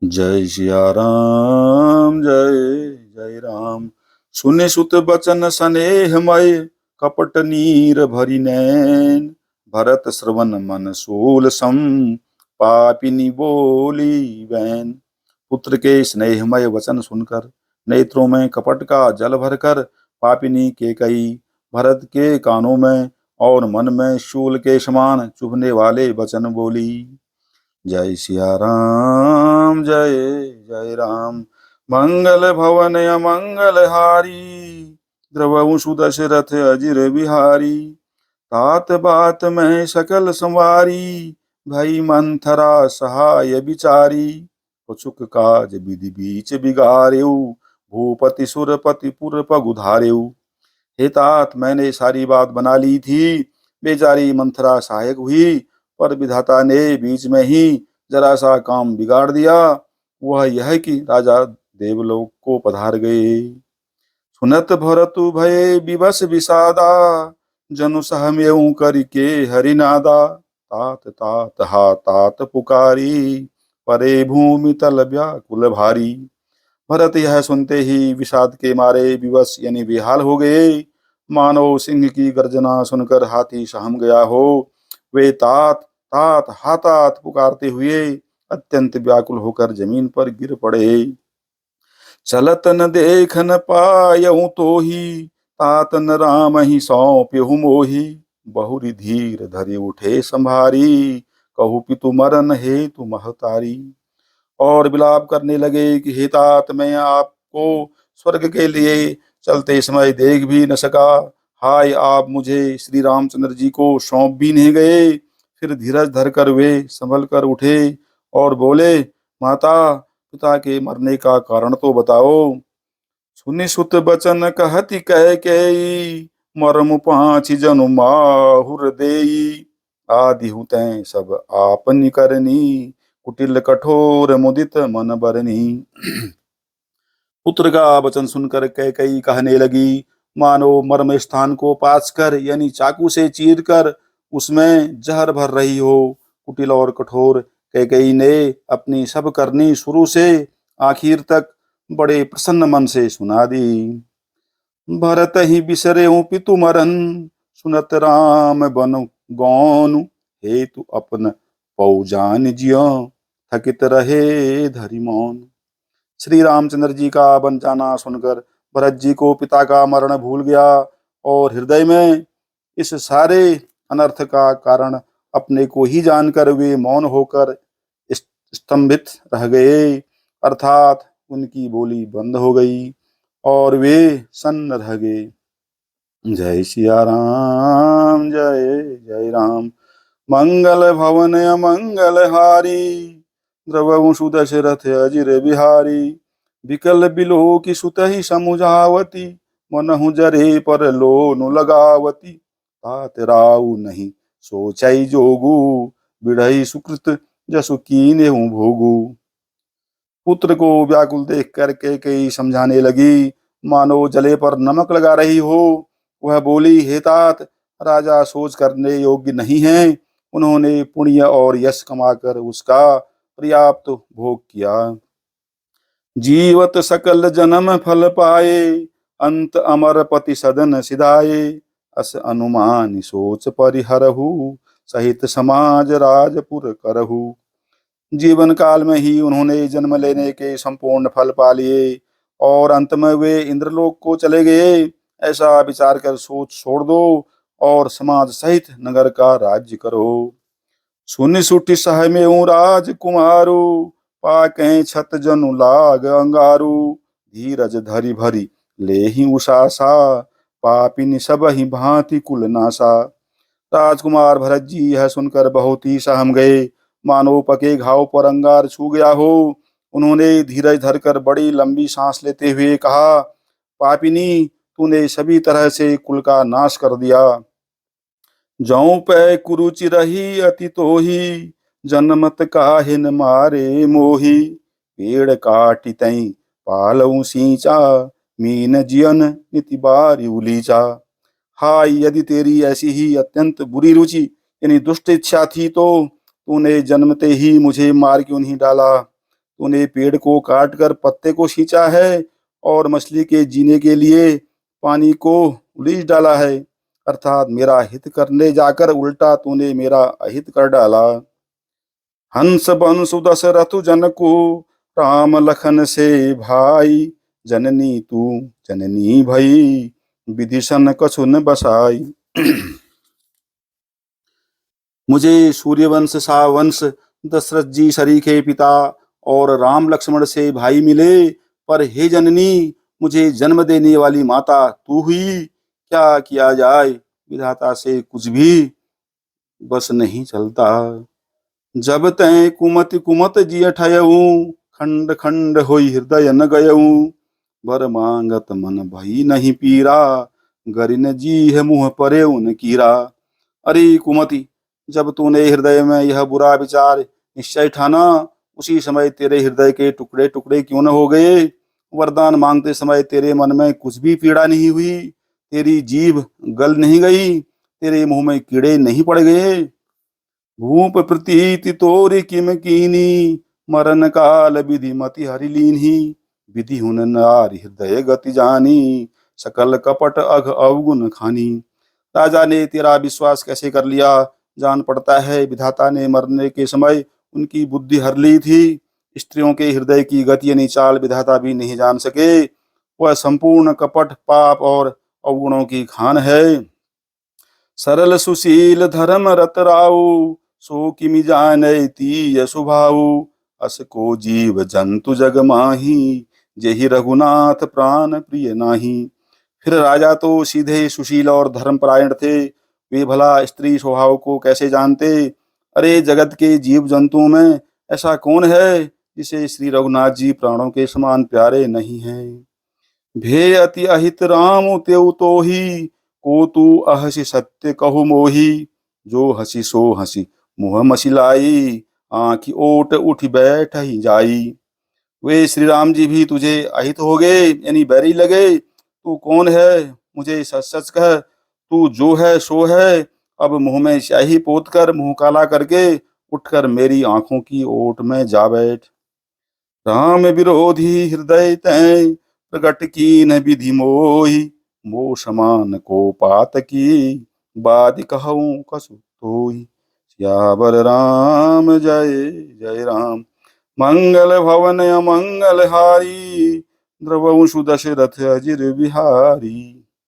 जय सिया राम जय जय राम। सुने सुत बचन सनेहमय कपट नीर भरि नैन। भरत श्रवण मन सोल सम पापिनी बोली बैन। पुत्र के स्नेहमय वचन सुनकर नेत्रों में कपट का जल भरकर पापिनी के कई भरत के कानों में और मन में शूल के समान चुभने वाले वचन बोली। जय सिया राम जय जय राम। मंगल भवन अमंगल हारी द्रवहु सुदशरथ अजिर बिहारी। तात बात में सकल संवारी भई मंथरा सहाय बिचारी। कुछुक काज विधि बीच बिगारेऊ भूपति सुरपति पुर पगुधारेऊ। हे तात मैंने सारी बात बना ली थी, बेचारी मंथरा सहायक हुई, पर विधाता ने बीच में ही जरा सा काम बिगाड़ दिया। वह यह कि राजा देवलोक को पधार गए। सुनत भरतु भये विवश विषादा जनु सहम्यऊ करके हरिनादा। तात तात हा तात पुकारी परे भूमि तल व्याकुल भारी। भरत यह सुनते ही विषाद के मारे विवश यानी बेहाल हो गए, मानो सिंह की गर्जना सुनकर हाथी सहम गया हो। वे तात तात हातात पुकारते हुए अत्यंत व्याकुल होकर जमीन पर गिर पड़े। चलत न देख न पायऊ तो ही तात न राम ही सौंप्यहु मोही। बहुरी धीर धरि उठे संभारी कहु पितु मरन हेतु महतारी। और विलाप करने लगे कि हे तात मैं आपको स्वर्ग के लिए चलते समय देख भी न सका। हाय आप मुझे श्री रामचंद्र जी को सौंप भी नहीं गए। फिर धीरज धरकर वे संभल कर उठे और बोले, माता पिता के मरने का कारण तो बताओ। सुनि सुत बचन कहति कह के मरमु पाँच जनु माहुर देई। आदि हुतैं सब आपनि करनी कुटिल कठोर मुदित मन बरनी। पुत्र का वचन सुनकर कैकेयी कहने लगी, मानो मर्म स्थान को पास कर यानी चाकू से चीर कर उसमें जहर भर रही हो। कुटिल और कठोर कैकेयी ने अपनी सब करनी शुरू से आखिर तक बड़े प्रसन्न मन से सुना दी। भरत ही बिसरे पितु मरन सुनत राम बन गौनु। हेतु अपन पौजान जियो थकित रहे धरि मौन। श्री रामचंद्र जी का बन जाना सुनकर भरत जी को पिता का मरण भूल गया और हृदय में इस सारे अनर्थ का कारण अपने को ही जानकर वे मौन होकर स्तंभित रह गए, अर्थात उनकी बोली बंद हो गई और वे सन्न रह गए। जय सिया राम जय जय राम। मंगल भवन अमंगल हारी द्रवहु सुदशरथ अजिर बिहारी। विकल बिलो की सुतहि समुझावती मनहु जरे पर लोनु लगावती। तात राउ नहीं सोचै जोगु बिढ़ई सुकृत जसु कीन्हु भोगु। पुत्र को व्याकुल देख कर कैकेयी समझाने लगी, मानो जले पर नमक लगा रही हो। वह बोली, हे तात राजा सोच करने योग्य नहीं है। उन्होंने पुण्य और यश कमाकर उसका पर्याप्त भोग किया। जीवत सकल जन्म फल पाए अंत अमर पति सदन सिधाए। अस अनुमान सोच परिहरहु सहित समाज राजपुर करहु। जीवन काल में ही उन्होंने जन्म लेने के संपूर्ण फल पा लिए और अंत में वे इंद्रलोक को चले गए। ऐसा विचार कर सोच छोड़ दो और समाज सहित नगर का राज्य करो। सुनि सुटि सह में राजकुमारु पाकें छत जनु लाग अंगारु। धीरज धरि भरी लेहि उषासा पापिनि सब ही भांति कुल नासा। राजकुमार भरत जी यह सुनकर बहुत ही सहम गए, मानो पके घाव पर अंगार छू गया हो। उन्होंने धीरज धरकर बड़ी लंबी सांस लेते हुए कहा, पापिनी तूने सभी तरह से कुल का नाश कर दिया। जौ पै कुरुचि रही अति तोही जन्मत काहे न मारे मोही। पेड़ काटि तई पालऊ सींचा मीन जियन निति बारी उलीचा। हाय यदि तेरी ऐसी ही अत्यंत बुरी रुचि यानी दुष्ट इच्छा थी तो तूने जन्मते ही मुझे मार क्यों नहीं डाला। तूने पेड़ को काट कर पत्ते को सींचा है और मछली के जीने के लिए पानी को उलीच डाला है। अर्थात मेरा हित करने जाकर उल्टा तूने मेरा अहित कर डाला। हंस बंसु दशरथु जन को राम लखन से भाई, जननी तू जननी भई विधिशन कछु न बसाई। मुझे सूर्यवंश सावंश दशरथ जी सरीखे पिता और राम लक्ष्मण से भाई मिले, पर हे जननी मुझे जन्म देने वाली माता तू हुई। क्या किया जाए, विधाता से कुछ भी बस नहीं चलता। जब तै कुमति कुमत जिय ठयऊ, खंड खंड होई हृदय न गयऊ। वर मांगत मन भई नहीं पीरा, गरिन जी है मुँह परे उन कीरा। अरे कुमति, जब तूने हृदय में यह बुरा विचार निश्चय ठाना, उसी समय तेरे हृदय के टुकड़े टुकड़े क्यों न हो गए। वरदान मांगते समय तेरे मन में कुछ भी पीड़ा नहीं हुई, तेरी जीभ गल नहीं गई, तेरे मुंह में कीड़े नहीं पड़ गए। भूप प्रतीति तोरि किम कीनी, मरण काल विधि मति हरि लीन्ही। विधि हुन नारि हृदय गति जानी, सकल कपट अघ अवगुण खानी। राजा ने तेरा विश्वास कैसे कर लिया, जान पड़ता है विधाता ने मरने के समय उनकी बुद्धि हर ली थी। स्त्रियों के हृदय की गति यानी चाल विधाता भी नहीं जान सके। वह संपूर्ण कपट पाप और अवगुणों की खान है। सरल सुशील धर्म रत राऊ, सो किमि जानै तीय स्वभाऊ। अस को जीव जंतु जग माही, जेहि रघुनाथ प्राण प्रिय नाही। फिर राजा तो सीधे सुशील और धर्मपरायण थे, वे भला स्त्री स्वभाव को कैसे जानते। अरे जगत के जीव जंतुओं में ऐसा कौन है जिसे श्री रघुनाथ जी प्राणों के समान प्यारे नहीं हैं। भे अति अहित राम तेउ तो ही, को तू अहसि सत्य कहु मोही। जो हसी सो हसी मुँह मसिलाई, आँखि ओट उठ बैठ ही जाई। वे श्री राम जी भी तुझे अहित हो गए यानी बैरी लगे। तू कौन है, मुझे सच सच कह, तू जो है सो है। अब मुंह में स्याही पोत कर मुंह काला करके उठकर मेरी आंखों की ओट में जा बैठ। राम विरोधी हृदय तैं, प्रगट कीन विधि मोहि। मो समान को पात की, बादि कहूँ कसु तोहि। सियावर राम जय जय राम, मंगल भवन अमंगल हारी। द्रवंशु दशरथ अजिर बिहारी।